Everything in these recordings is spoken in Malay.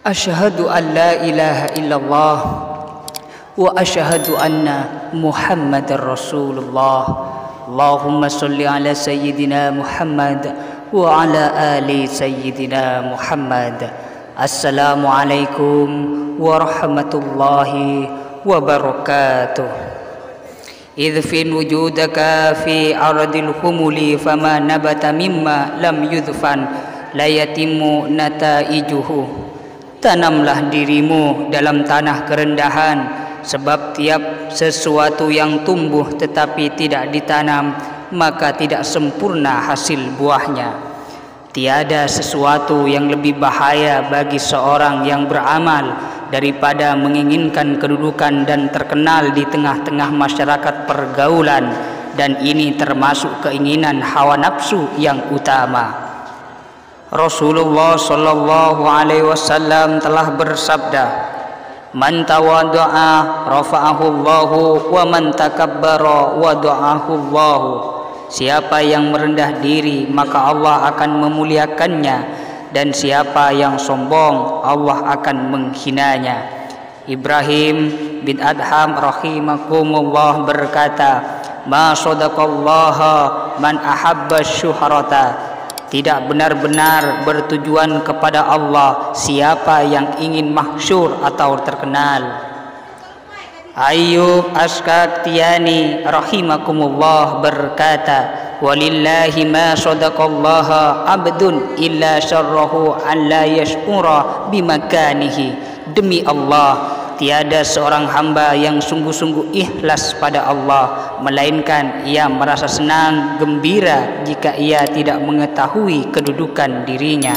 Asyhadu an la ilaha illallah wa asyhadu anna Muhammadar Rasulullah. Allahumma salli ala sayyidina Muhammad wa ala ali sayyidina Muhammad. Assalamualaikum warahmatullahi wabarakatuh. Idh fi wujudaka fi ardil humuli fama nabata mimma lam yudfan la yatimu nataijuhu. Tanamlah dirimu dalam tanah kerendahan, sebab tiap sesuatu yang tumbuh tetapi tidak ditanam, maka tidak sempurna hasil buahnya. Tiada sesuatu yang lebih bahaya bagi seorang yang beramal daripada menginginkan kedudukan dan terkenal di tengah-tengah masyarakat pergaulan, dan ini termasuk keinginan hawa nafsu yang utama. Rasulullah sallallahu alaihi wasallam telah bersabda, "Man tawadda'a rafa'ahu Allahu wa man takabbara wada'ahu Allahu." Siapa yang merendah diri, maka Allah akan memuliakannya, dan siapa yang sombong, Allah akan menghinanya. Ibrahim bin Adham rahimakumullah berkata, "Ma sadaqallaha man ahabba syuhrata." Tidak benar-benar bertujuan kepada Allah siapa yang ingin mahsyur atau terkenal. Ayyub Askaktiani rahimakumullah berkata, "Walillahi ma sadaqallaha abdun illa syarrahu an la yash'ura bimakanihi." Demi Allah, tiada seorang hamba yang sungguh-sungguh ikhlas pada Allah, melainkan ia merasa senang, gembira jika ia tidak mengetahui kedudukan dirinya.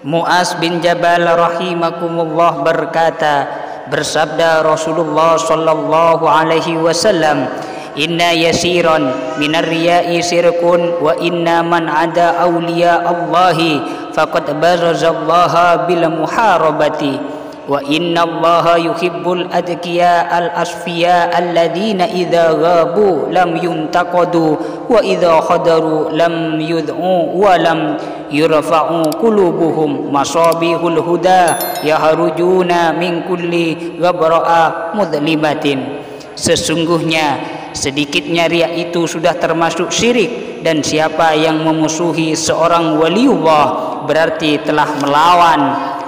Mu'az bin Jabal rahimakumullah berkata, bersabda Rasulullah sallallahu alaihi wasallam, "Inna yasiran minar riya'i sirkun wa inna man ada awliya Allahi faqad barazallaha bil muharabati. Wa inna Allaha yuhibbul adqiya al asfiya alladhina idza ghabu lam yuntaqadu wa idza khadaru lam yud'u wa lam yurfa'u qulubuhum masabihul huda yahrujuna min kulli ghabra'a mudlimatin." Sesungguhnya sedikitnya riya itu sudah termasuk syirik, dan siapa yang memusuhi seorang waliullah berarti telah melawan,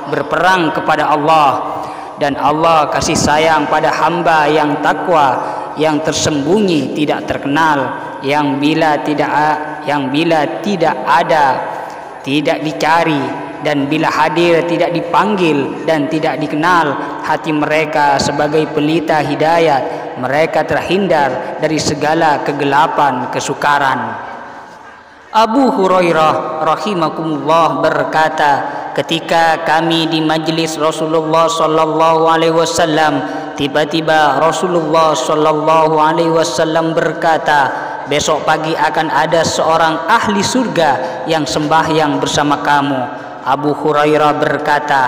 berperang kepada Allah. Dan Allah kasih sayang pada hamba yang takwa, yang tersembunyi tidak terkenal, yang bila tidak ada tidak dicari, dan bila hadir tidak dipanggil dan tidak dikenal. Hati mereka sebagai pelita hidayat, mereka terhindar dari segala kegelapan kesukaran. Abu Hurairah rahimakumullah berkata, ketika kami di majlis Rasulullah sallallahu alaihi wasallam, tiba-tiba Rasulullah sallallahu alaihi wasallam berkata, "Besok pagi akan ada seorang ahli surga yang sembahyang bersama kamu." Abu Hurairah berkata,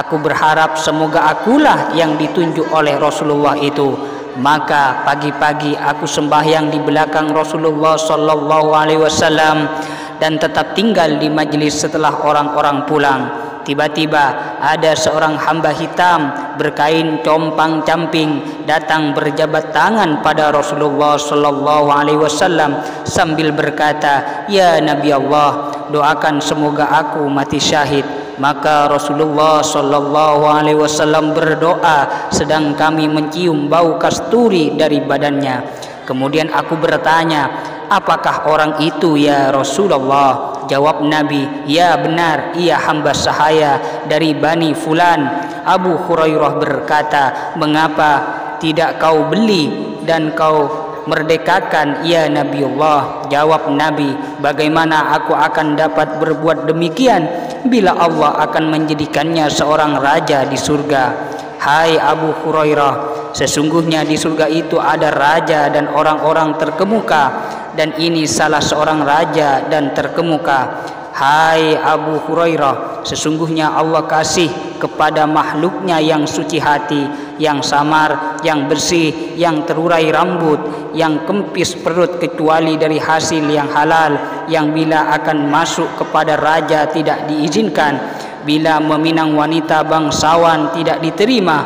"Aku berharap semoga akulah yang ditunjuk oleh Rasulullah itu." Maka pagi-pagi aku sembahyang di belakang Rasulullah sallallahu alaihi wasallam dan tetap tinggal di majlis setelah orang-orang pulang. Tiba-tiba ada seorang hamba hitam berkain compang-camping datang berjabat tangan pada Rasulullah sallallahu alaihi wasallam sambil berkata, "Ya Nabi Allah, doakan semoga aku mati syahid." Maka Rasulullah sallallahu alaihi wasallam berdoa sedang kami mencium bau kasturi dari badannya. Kemudian aku bertanya, "Apakah orang itu ya Rasulullah?" Jawab Nabi, "Ya benar, ia hamba sahaya dari Bani Fulan." Abu Hurairah berkata, "Mengapa tidak kau beli dan kau merdekakan ya Nabiullah?" Jawab Nabi, "Bagaimana aku akan dapat berbuat demikian bila Allah akan menjadikannya seorang raja di surga?" Hai Abu Hurairah, sesungguhnya di surga itu ada raja dan orang-orang terkemuka, dan ini salah seorang raja dan terkemuka. Hai Abu Hurairah, sesungguhnya Allah kasih kepada makhluknya yang suci hati, yang samar, yang bersih, yang terurai rambut, yang kempis perut kecuali dari hasil yang halal, yang bila akan masuk kepada raja tidak diizinkan, bila meminang wanita bangsawan tidak diterima,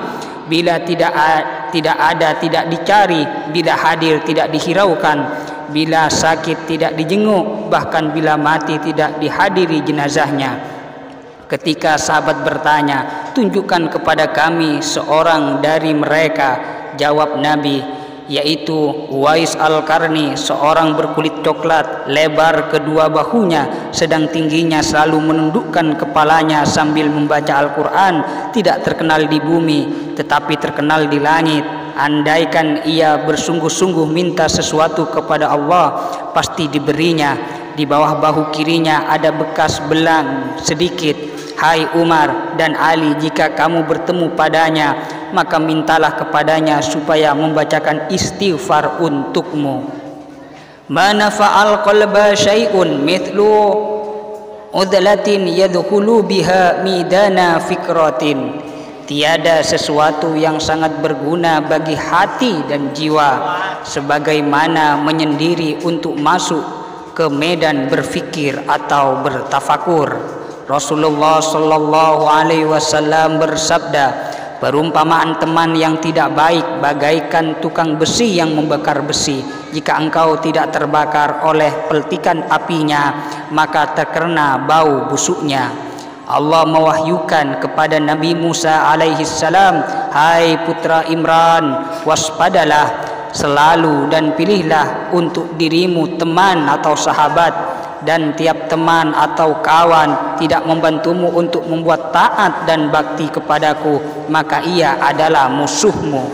bila tidak ada tidak dicari, bila hadir tidak dihiraukan, bila sakit tidak dijenguk, bahkan bila mati tidak dihadiri jenazahnya. Ketika sahabat bertanya, tunjukkan kepada kami seorang dari mereka, jawab Nabi, yaitu Uwais Al-Qarni, seorang berkulit coklat, lebar kedua bahunya, sedang tingginya selalu menundukkan kepalanya sambil membaca Al-Quran, tidak terkenal di bumi tetapi terkenal di langit. Andaikan ia bersungguh-sungguh minta sesuatu kepada Allah, pasti diberinya. Di bawah bahu kirinya ada bekas belang sedikit. Hai Umar dan Ali, jika kamu bertemu padanya, maka mintalah kepadanya supaya membacakan istighfar untukmu. Mana fa'al qalba syai'un mithlu udlatin yadkhulu biha midana fikratin. Tiada sesuatu yang sangat berguna bagi hati dan jiwa sebagaimana menyendiri untuk masuk ke medan berfikir atau bertafakur. Rasulullah sallallahu alaihi wasallam bersabda, perumpamaan teman yang tidak baik bagaikan tukang besi yang membakar besi. Jika engkau tidak terbakar oleh peltikan apinya, maka terkena bau busuknya. Allah mewahyukan kepada Nabi Musa alaihi salam, hai putra Imran, waspadalah selalu dan pilihlah untuk dirimu teman atau sahabat, dan tiap teman atau kawan tidak membantumu untuk membuat taat dan bakti kepadaku, maka ia adalah musuhmu.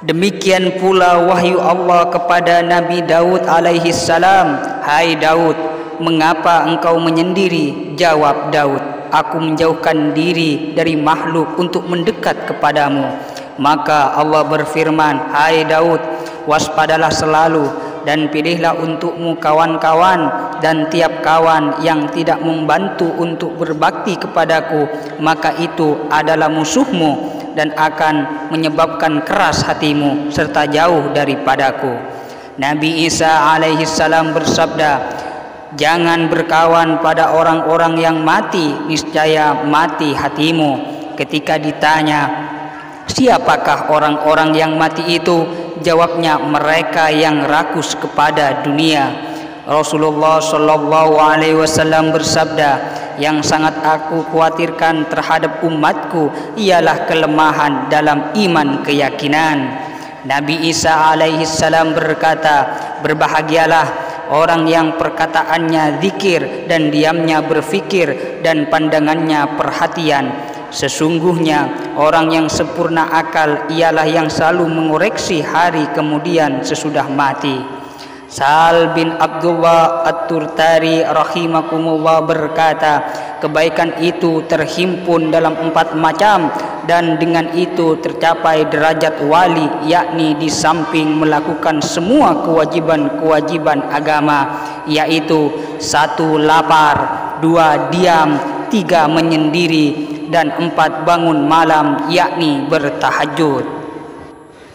Demikian pula wahyu Allah kepada Nabi Daud alaihi salam, hai Daud, mengapa engkau menyendiri? Jawab Daud, aku menjauhkan diri dari makhluk untuk mendekat kepadamu. Maka Allah berfirman, hai Daud, waspadalah selalu dan pilihlah untukmu kawan-kawan, dan tiap kawan yang tidak membantu untuk berbakti kepadaku, maka itu adalah musuhmu dan akan menyebabkan keras hatimu serta jauh daripadaku. Nabi Isa alaihi salam bersabda, jangan berkawan pada orang-orang yang mati, niscaya mati hatimu. Ketika ditanya, siapakah orang-orang yang mati itu? Jawabnya, mereka yang rakus kepada dunia. Rasulullah sallallahu alaihi wasallam bersabda, yang sangat aku khawatirkan terhadap umatku ialah kelemahan dalam iman keyakinan. Nabi Isa alaihi salam berkata, berbahagialah orang yang perkataannya zikir dan diamnya berfikir dan pandangannya perhatian. Sesungguhnya orang yang sempurna akal ialah yang selalu mengoreksi hari kemudian sesudah mati. Sa'al bin Abdullah At-Turtari rahimakumullah berkata, kebaikan itu terhimpun dalam 4 macam, dan dengan itu tercapai derajat wali, yakni di samping melakukan semua kewajiban-kewajiban agama, yaitu 1. Lapar, 2. Diam, 3. Menyendiri, dan 4. Bangun malam, yakni bertahajud.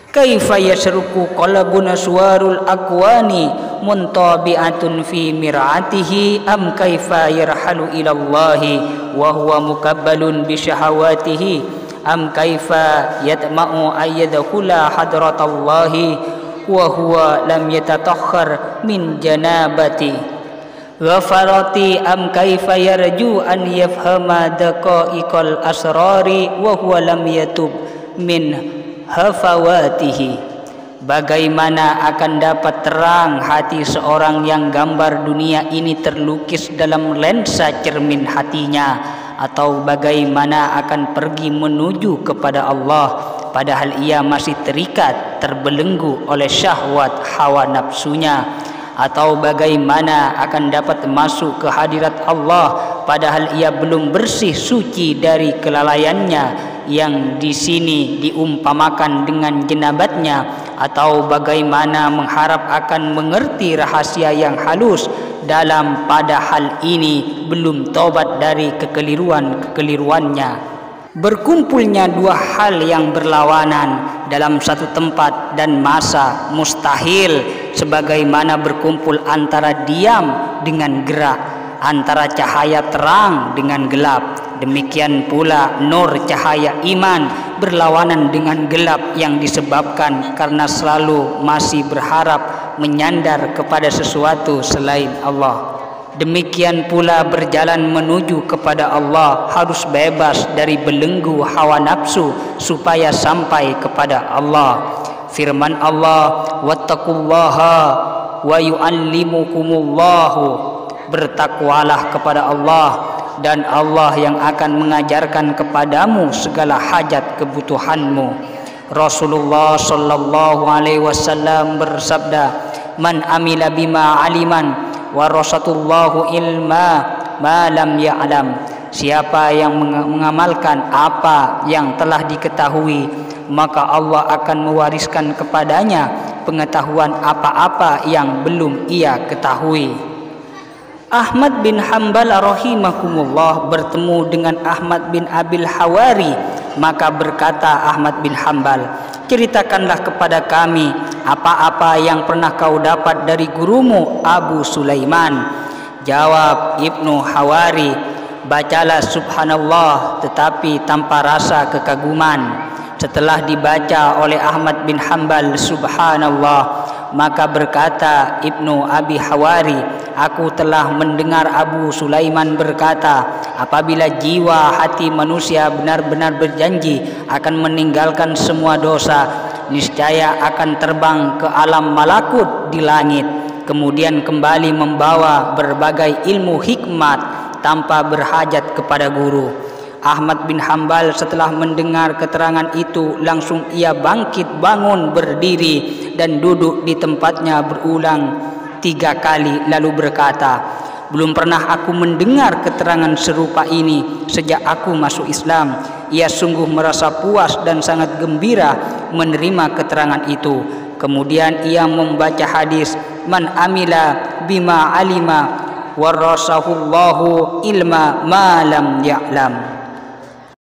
Kaifa yasruku qalbun aswarul aqwani muntabi'atun fi mir'atihi am kaifa yarhalu ila Allahi wa huwa mukabbalun bi syahawatihi am kaifa yatma'u ayyadkhula hadratallahi wa huwa lam yatatakhkhar min janabati ghafarati am kaifa yarju an yafhama daqaiqal asrari wa huwa lam yatub min hafawatihi. Bagaimana akan dapat terang hati seorang yang gambar dunia ini terlukis dalam lensa cermin hatinya, atau bagaimana akan pergi menuju kepada Allah padahal ia masih terikat terbelenggu oleh syahwat hawa nafsunya, atau bagaimana akan dapat masuk ke hadirat Allah padahal ia belum bersih suci dari kelalaiannya yang di sini diumpamakan dengan jenabatnya, atau bagaimana mengharap akan mengerti rahasia yang halus dalam pada hal ini belum taubat dari kekeliruannya. Berkumpulnya 2 hal yang berlawanan dalam satu tempat dan masa mustahil, sebagaimana berkumpul antara diam dengan gerak. antara cahaya terang dengan gelap. Demikian pula nur cahaya iman berlawanan dengan gelap yang disebabkan karena selalu masih berharap menyandar kepada sesuatu selain Allah. Demikian pula berjalan menuju kepada Allah harus bebas dari belenggu hawa nafsu supaya sampai kepada Allah. Firman Allah, wattaqullaha wa yu'allimukumullahu, bertakwalah kepada Allah dan Allah yang akan mengajarkan kepadamu segala hajat kebutuhanmu. Rasulullah sallallahu alaihi wasallam bersabda, man amila bima aliman warasatullahu ilma ma lam ya'lam. Siapa yang mengamalkan apa yang telah diketahui, maka Allah akan mewariskan kepadanya pengetahuan apa-apa yang belum ia ketahui. Ahmad bin Hanbal rahimakumullah bertemu dengan Ahmad bin Abil Hawari, maka berkata Ahmad bin Hanbal, ceritakanlah kepada kami apa-apa yang pernah kau dapat dari gurumu Abu Sulaiman. Jawab Ibnu Hawari, bacalah subhanallah tetapi tanpa rasa kekaguman. Setelah dibaca oleh Ahmad bin Hanbal subhanallah, maka berkata Ibnu Abi Hawari, aku telah mendengar Abu Sulaiman berkata, apabila jiwa hati manusia benar-benar berjanji akan meninggalkan semua dosa, niscaya akan terbang ke alam malakut di langit, kemudian kembali membawa berbagai ilmu hikmat tanpa berhajat kepada guru. Ahmad bin Hanbal setelah mendengar keterangan itu langsung ia bangkit bangun berdiri dan duduk di tempatnya berulang 3 kali lalu berkata, belum pernah aku mendengar keterangan serupa ini sejak aku masuk Islam. Ia sungguh merasa puas dan sangat gembira menerima keterangan itu. Kemudian ia membaca hadis, man amila bima alima warasahullahu ilma ma lam ya'lam.